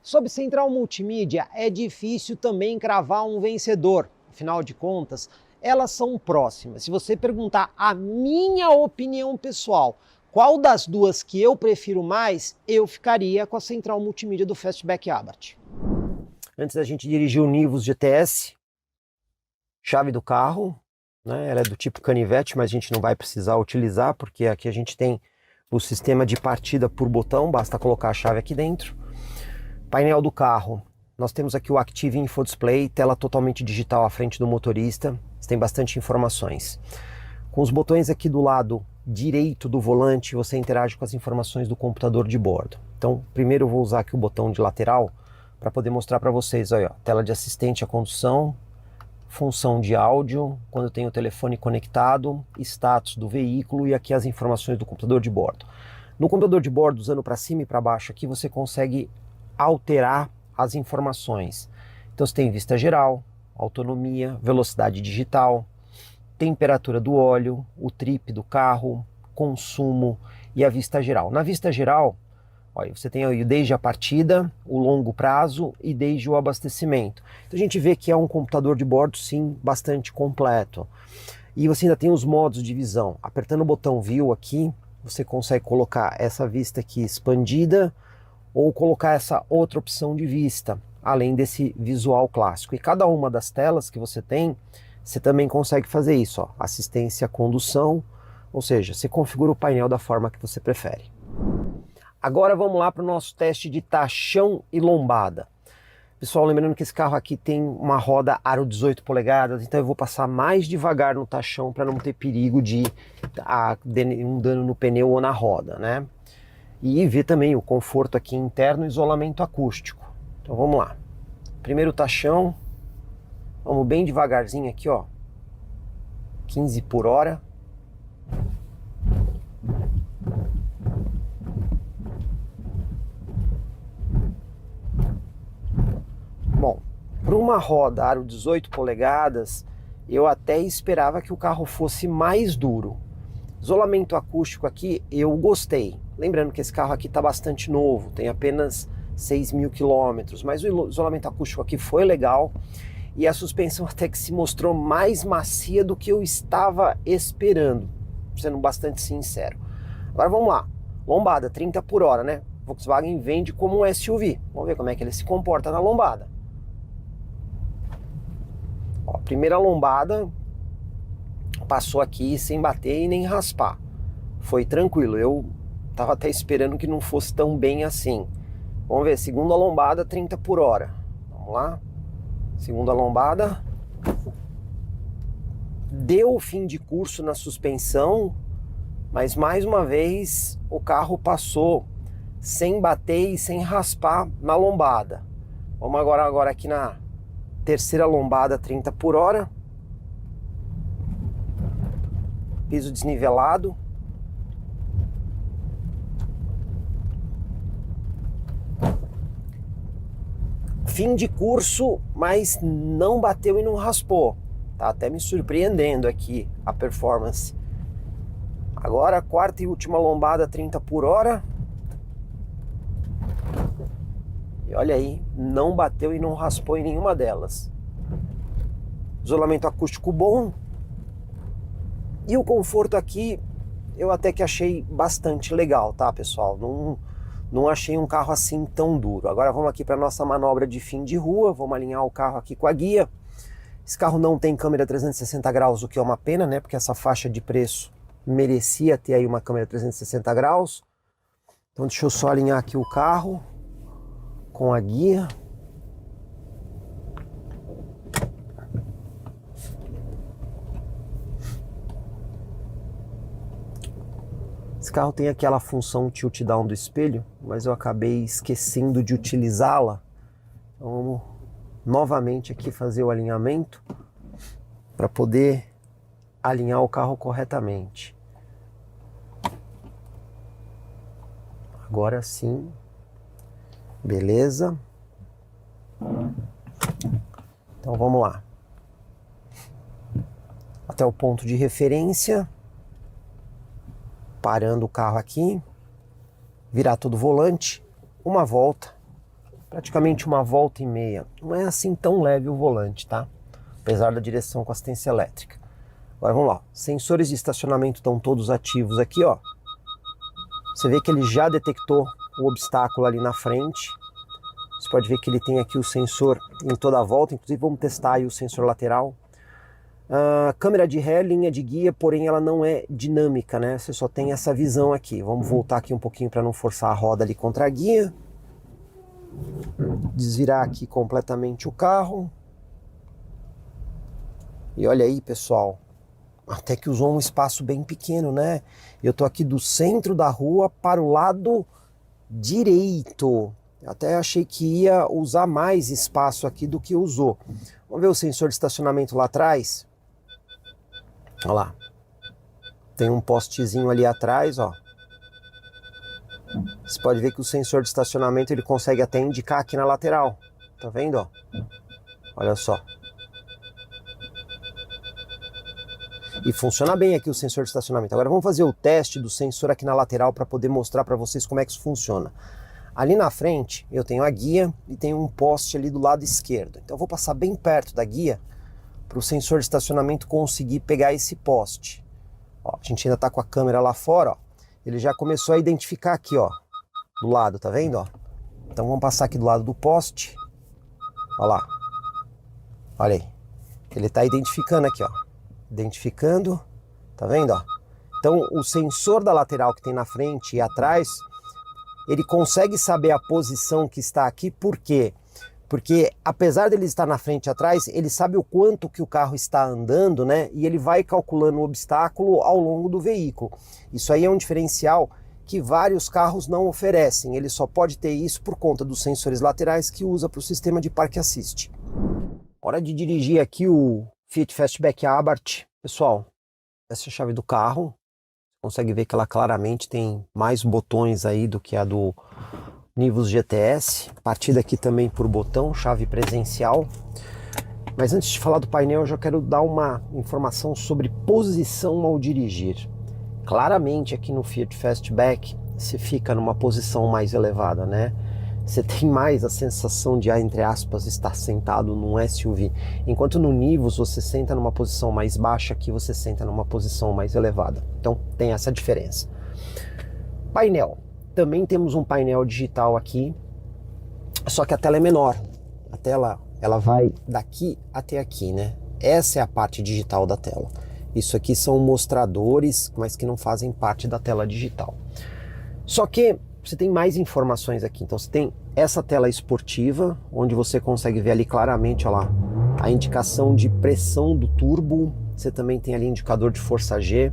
Sob central multimídia, é difícil também cravar um vencedor. Afinal de contas, elas são próximas. Se você perguntar a minha opinião pessoal, qual das duas que eu prefiro mais, eu ficaria com a central multimídia do Fastback Abarth. Antes da gente dirigir o Nivus GTS, chave do carro, né? Ela é do tipo canivete, mas a gente não vai precisar utilizar, porque aqui a gente tem o sistema de partida por botão, basta colocar a chave aqui dentro. Painel do carro, nós temos aqui o Active Info Display, tela totalmente digital à frente do motorista, tem bastante informações. Com os botões aqui do lado direito do volante, você interage com as informações do computador de bordo. Então, primeiro eu vou usar aqui o botão de lateral para poder mostrar para vocês, olha, tela de assistente à condução, função de áudio, quando tem o telefone conectado, status do veículo e aqui as informações do computador de bordo. No computador de bordo, usando para cima e para baixo aqui, você consegue alterar as informações. Então você tem vista geral, autonomia, velocidade digital, temperatura do óleo, o trip do carro, consumo e a vista geral. Na vista geral, olha, você tem aí desde a partida, o longo prazo e desde o abastecimento. Então a gente vê que é um computador de bordo, sim, bastante completo. E você ainda tem os modos de visão. Apertando o botão View aqui, você consegue colocar essa vista aqui expandida ou colocar essa outra opção de vista, além desse visual clássico. E cada uma das telas que você tem, você também consegue fazer isso, ó, assistência à condução, ou seja, você configura o painel da forma que você prefere. Agora vamos lá para o nosso teste de tachão e lombada. Pessoal, lembrando que esse carro aqui tem uma roda aro 18 polegadas, então eu vou passar mais devagar no tachão para não ter perigo de um dano no pneu ou na roda, né? E ver também o conforto aqui interno e isolamento acústico. Então vamos lá. Primeiro tachão, vamos bem devagarzinho aqui, ó. 15 por hora. Bom, para uma roda aro 18 polegadas, eu até esperava que o carro fosse mais duro. Isolamento acústico aqui, eu gostei. Lembrando que esse carro aqui está bastante novo, tem apenas 6.000 quilômetros, mas o isolamento acústico aqui foi legal e a suspensão até que se mostrou mais macia do que eu estava esperando, sendo bastante sincero. Agora vamos lá, lombada 30 por hora, né? Volkswagen vende como um SUV, vamos ver como é que ele se comporta na lombada. Ó, primeira lombada, passou aqui sem bater e nem raspar, foi tranquilo, eu tava até esperando que não fosse tão bem assim. Vamos ver, segunda lombada 30 por hora, vamos lá, segunda lombada, deu o fim de curso na suspensão, mas mais uma vez o carro passou sem bater e sem raspar na lombada. Vamos agora aqui na terceira lombada 30 por hora, piso desnivelado, fim de curso, mas não bateu e não raspou, tá até me surpreendendo aqui a performance. Agora quarta e última lombada 30 por hora, e olha aí, não bateu e não raspou em nenhuma delas. Isolamento acústico bom. E o conforto aqui, eu até que achei bastante legal, tá, pessoal? Não achei um carro assim tão duro. Agora vamos aqui para nossa manobra de fim de rua, vamos alinhar o carro aqui com a guia. Esse carro não tem câmera 360 graus, o que é uma pena, né? Porque essa faixa de preço merecia ter aí uma câmera 360 graus. Então deixa eu só alinhar aqui o carro com a guia. Esse carro tem aquela função tilt down do espelho, mas eu acabei esquecendo de utilizá-la. Então vamos novamente aqui fazer o alinhamento para poder alinhar o carro corretamente. Agora sim, beleza. Então vamos lá. Até o ponto de referência. Parando o carro aqui, virar todo o volante, uma volta praticamente 1,5 volta. Não é assim tão leve o volante, tá? Apesar da direção com assistência elétrica. Agora vamos lá, sensores de estacionamento estão todos ativos aqui, ó. Você vê que ele já detectou o obstáculo ali na frente. Você pode ver que ele tem aqui o sensor em toda a volta, inclusive vamos testar aí o sensor lateral. Câmera de ré, linha de guia, porém ela não é dinâmica, né? Você só tem essa visão aqui. Vamos voltar aqui um pouquinho para não forçar a roda ali contra a guia. Desvirar aqui completamente o carro. E olha aí, pessoal, até que usou um espaço bem pequeno, né? Eu tô aqui do centro da rua para o lado direito. Eu até achei que ia usar mais espaço aqui do que usou. Vamos ver o sensor de estacionamento lá atrás. Olha lá. Tem um postezinho ali atrás, ó. Você pode ver que o sensor de estacionamento ele consegue até indicar aqui na lateral. Tá vendo, ó? Olha só. E funciona bem aqui o sensor de estacionamento. Agora vamos fazer o teste do sensor aqui na lateral para poder mostrar para vocês como é que isso funciona. Ali na frente eu tenho a guia e tenho um poste ali do lado esquerdo. Então eu vou passar bem perto da guia para o sensor de estacionamento conseguir pegar esse poste. Ó, a gente ainda está com a câmera lá fora, ó. Ele já começou a identificar aqui, ó, do lado, tá vendo, ó? Então vamos passar aqui do lado do poste. Olha lá. Olha aí. Ele está identificando aqui, ó. Identificando, tá vendo, ó? Então o sensor da lateral que tem na frente e atrás, ele consegue saber a posição que está aqui, por quê? Porque apesar dele estar na frente e atrás, ele sabe o quanto que o carro está andando, né? E ele vai calculando o obstáculo ao longo do veículo. Isso aí é um diferencial que vários carros não oferecem. Ele só pode ter isso por conta dos sensores laterais que usa para o sistema de Park Assist. Hora de dirigir aqui o Fiat Fastback Abarth. Pessoal, essa é a chave do carro. Consegue ver que ela claramente tem mais botões aí do que a do Nivus GTS. Partida aqui também por botão, chave presencial. Mas antes de falar do painel, eu já quero dar uma informação sobre posição ao dirigir. Claramente aqui no Fiat Fastback você fica numa posição mais elevada, né? Você tem mais a sensação de, entre aspas, estar sentado num SUV. Enquanto no Nivus você senta numa posição mais baixa, aqui você senta numa posição mais elevada. Então tem essa diferença. Painel. Também temos um painel digital aqui, só que a tela é menor. A tela ela vai daqui até aqui, né? Essa é a parte digital da tela. Isso aqui são mostradores, mas que não fazem parte da tela digital. Só que você tem mais informações aqui. Então você tem essa tela esportiva, onde você consegue ver ali claramente, ó lá, a indicação de pressão do turbo. Você também tem ali indicador de força G.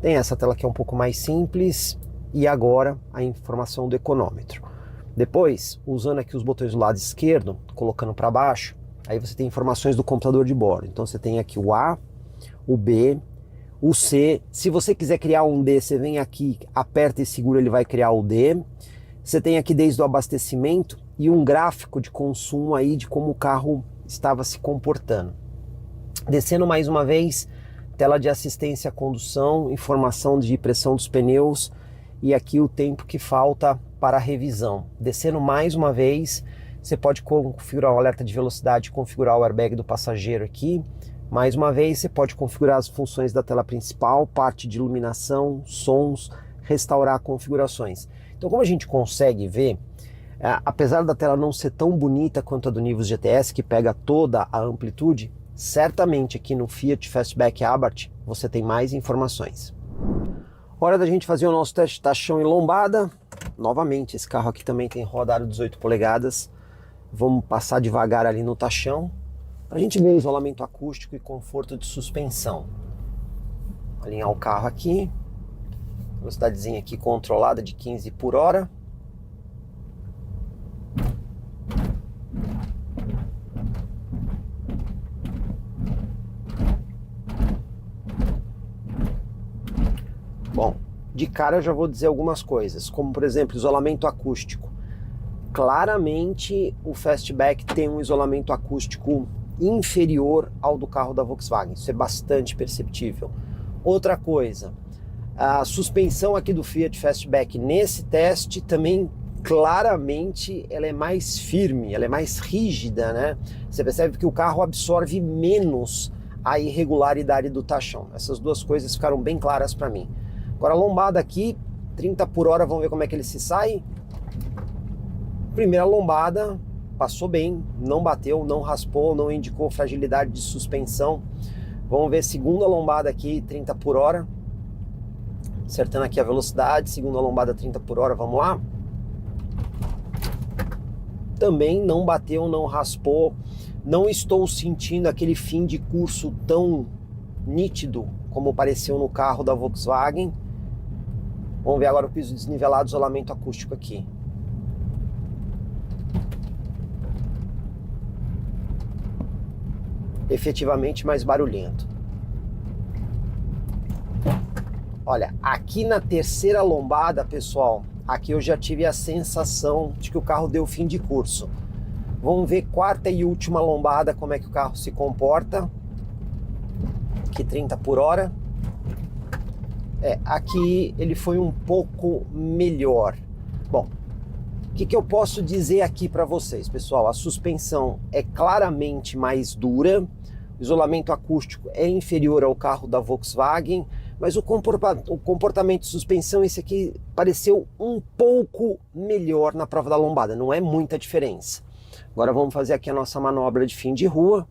Tem essa tela que é um pouco mais simples. E agora a informação do econômetro. Depois, usando aqui os botões do lado esquerdo, colocando para baixo, aí você tem informações do computador de bordo. Então você tem aqui o A, o B, o C. Se você quiser criar um D, você vem aqui, aperta e segura, ele vai criar o D. Você tem aqui desde o abastecimento e um gráfico de consumo aí de como o carro estava se comportando. Descendo mais uma vez, tela de assistência à condução, informação de pressão dos pneus e aqui o tempo que falta para a revisão. Descendo mais uma vez, você pode configurar o alerta de velocidade, configurar o airbag do passageiro aqui. Mais uma vez, você pode configurar as funções da tela principal, parte de iluminação, sons, restaurar configurações. Então, como a gente consegue ver, apesar da tela não ser tão bonita quanto a do Nivus GTS, que pega toda a amplitude, certamente aqui no Fiat Fastback Abarth você tem mais informações. Hora da gente fazer o nosso teste de tachão e lombada. Novamente, esse carro aqui também tem roda aro 18 polegadas. Vamos passar devagar ali no tachão, para a gente ver isolamento acústico e conforto de suspensão. Alinhar o carro aqui. Velocidadezinha aqui controlada de 15 por hora. Bom, de cara eu já vou dizer algumas coisas, como por exemplo, isolamento acústico. Claramente o Fastback tem um isolamento acústico inferior ao do carro da Volkswagen, isso é bastante perceptível. Outra coisa, a suspensão aqui do Fiat Fastback nesse teste também claramente ela é mais firme, ela é mais rígida, né? Você percebe que o carro absorve menos a irregularidade do tachão. Essas duas coisas ficaram bem claras para mim. Agora a lombada aqui, 30 por hora, vamos ver como é que ele se sai. Primeira lombada, passou bem, não bateu, não raspou, não indicou fragilidade de suspensão. Vamos ver segunda lombada aqui, 30 por hora. Acertando aqui a velocidade, segunda lombada 30 por hora, vamos lá. Também não bateu, não raspou, não estou sentindo aquele fim de curso tão nítido como pareceu no carro da Volkswagen. Vamos ver agora o piso desnivelado, isolamento acústico aqui. Efetivamente mais barulhento. Olha, aqui na terceira lombada, pessoal, aqui eu já tive a sensação de que o carro deu fim de curso. Vamos ver quarta e última lombada, como é que o carro se comporta. Aqui 30 por hora. Aqui ele foi um pouco melhor. Bom, o que eu posso dizer aqui para vocês, pessoal? A suspensão é claramente mais dura, o isolamento acústico é inferior ao carro da Volkswagen, mas o comportamento de suspensão, esse aqui pareceu um pouco melhor na prova da lombada, não é muita diferença. Agora vamos fazer aqui a nossa manobra de fim de rua.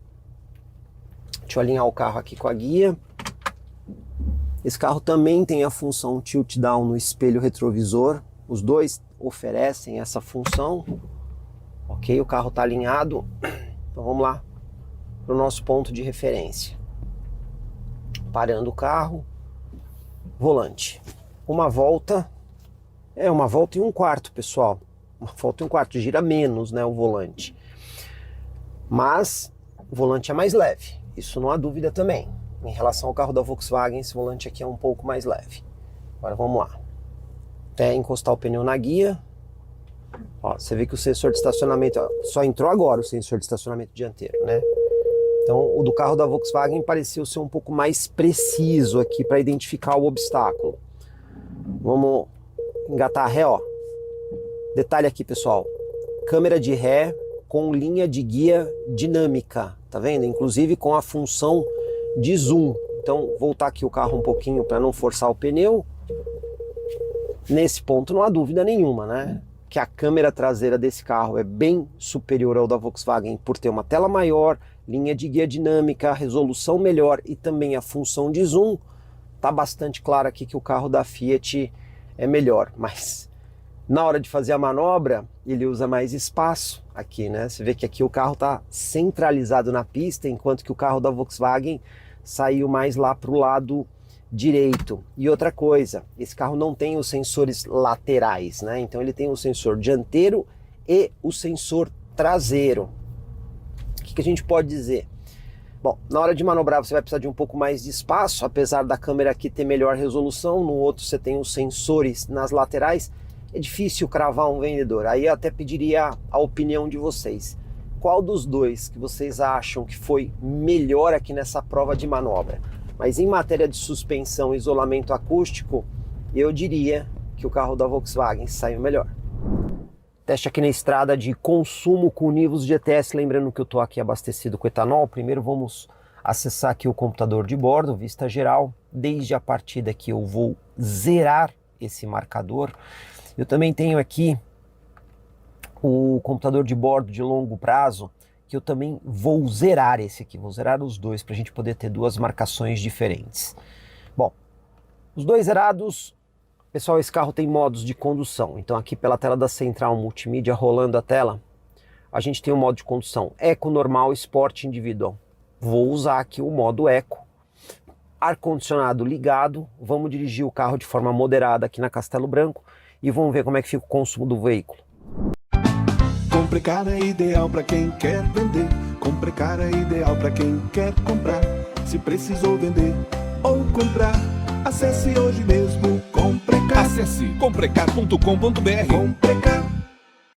Deixa eu alinhar o carro aqui com a guia. Esse carro também tem a função tilt down no espelho retrovisor. Os dois oferecem essa função. Ok, o carro está alinhado. Então vamos lá para o nosso ponto de referência. Parando o carro. Volante. Uma volta e 1/4, pessoal. Uma volta e 1/4, gira menos, né, o volante. Mas o volante é mais leve, isso não há dúvida também. Em relação ao carro da Volkswagen, esse volante aqui é um pouco mais leve. Agora vamos lá. Até encostar o pneu na guia. Ó, você vê que o sensor de estacionamento, ó, só entrou agora o sensor de estacionamento dianteiro, né? Então o do carro da Volkswagen pareceu ser um pouco mais preciso aqui para identificar o obstáculo. Vamos engatar a ré, ó. Detalhe aqui, pessoal. Câmera de ré com linha de guia dinâmica, tá vendo? Inclusive com a função de zoom. Então, voltar aqui o carro um pouquinho para não forçar o pneu. Nesse ponto não há dúvida nenhuma, né? Que a câmera traseira desse carro é bem superior ao da Volkswagen por ter uma tela maior, linha de guia dinâmica, resolução melhor e também a função de zoom. Tá bastante claro aqui que o carro da Fiat é melhor, mas na hora de fazer a manobra, ele usa mais espaço aqui, né? Você vê que aqui o carro está centralizado na pista, enquanto que o carro da Volkswagen saiu mais lá para o lado direito. E outra coisa, esse carro não tem os sensores laterais, né? Então ele tem o sensor dianteiro e o sensor traseiro. O que a gente pode dizer? Bom, na hora de manobrar você vai precisar de um pouco mais de espaço, apesar da câmera aqui ter melhor resolução, no outro você tem os sensores nas laterais. É difícil cravar um vendedor, aí eu até pediria a opinião de vocês. Qual dos dois que vocês acham que foi melhor aqui nessa prova de manobra? Mas em matéria de suspensão e isolamento acústico, eu diria que o carro da Volkswagen saiu melhor. Teste aqui na estrada de consumo com Nivus GTS, lembrando que eu estou aqui abastecido com etanol. Primeiro vamos acessar aqui o computador de bordo, vista geral. Desde a partida aqui eu vou zerar esse marcador. Eu também tenho aqui o computador de bordo de longo prazo, que eu também vou zerar esse aqui, vou zerar os dois para a gente poder ter duas marcações diferentes. Bom, os dois zerados, pessoal, esse carro tem modos de condução, então aqui pela tela da central multimídia rolando a tela, a gente tem o modo de condução Eco, Normal, Sport, Individual. Vou usar aqui o modo Eco, ar-condicionado ligado, vamos dirigir o carro de forma moderada aqui na Castelo Branco e vamos ver como é que fica o consumo do veículo. Comprecar é ideal para quem quer vender. Comprecar é ideal para quem quer comprar. Se precisou vender ou comprar, acesse hoje mesmo Comprecar. Acesse comprecar.com.br. Comprecar.